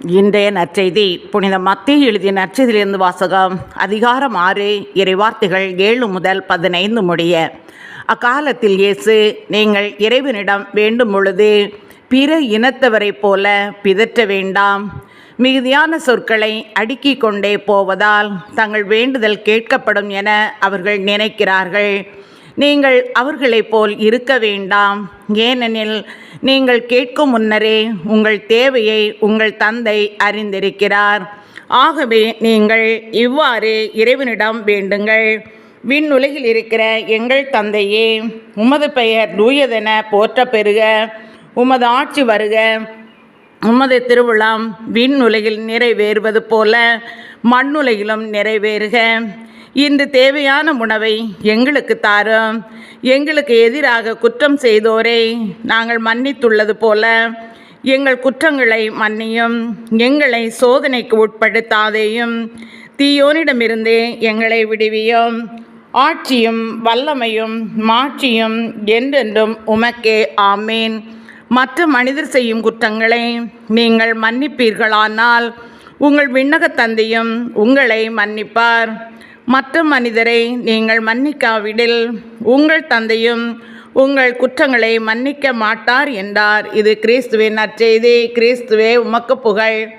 இன்றைய நற்செய்தி புனித மத்தேயு எழுதிய நற்செய்தியிலிருந்து வாசகம். அதிகாரம் 6, இறைவார்த்தைகள் 7 முதல் 15 முடிய. அக்காலத்தில் இயேசு, நீங்கள் இறைவனிடம் வேண்டும் பொழுது பிற இனத்தவரைப் போல பிதற்ற வேண்டாம். மிகுதியான சொற்களை அடுக்கிக் கொண்டே போவதால் தங்கள் வேண்டுதல் கேட்கப்படும் என அவர்கள் நினைக்கிறார்கள். நீங்கள் அவர்களைப் போல் இருக்க வேண்டாம். ஏனெனில் நீங்கள் கேட்கும் முன்னரே உங்கள் தேவையை உங்கள் தந்தை அறிந்திருக்கிறார். ஆகவே நீங்கள் இவ்வாறு இறைவனிடம் வேண்டுங்கள். விண்ணுலகில் இருக்கிற எங்கள் தந்தையே, உமது பெயர் தூயதென போற்ற பெறுக. உமது ஆட்சி வருக. உமது திருவுளம் விண்ணுலகில் நிறைவேறுவது போல மண்ணுலகிலும் நிறைவேறுக. இன்று தேவையான உணவை எங்களுக்கு தாரும். எங்களுக்கு எதிராக குற்றம் செய்தோரை நாங்கள் மன்னித்துள்ளது போல எங்கள் குற்றங்களை மன்னியும். எங்களை சோதனைக்கு உட்படுத்தாதேயும், தீயோனிடமிருந்தே எங்களை விடுவியும். ஆட்சியும் வல்லமையும் மாட்சியும் என்றென்றும் உமக்கே. ஆமேன். மற்ற மனிதர் செய்யும் குற்றங்களை நீங்கள் மன்னிப்பீர்களானால் உங்கள் விண்ணகத் தந்தையும் உங்களை மன்னிப்பார். மற்ற மனிதரை நீங்கள் மன்னிக்காவிடில் உங்கள் தந்தையும் உங்கள் குற்றங்களை மன்னிக்க மாட்டார் என்றார். இது கிறிஸ்துவின் நற்செய்தி. கிறிஸ்துவே, உமக்கு புகழ்.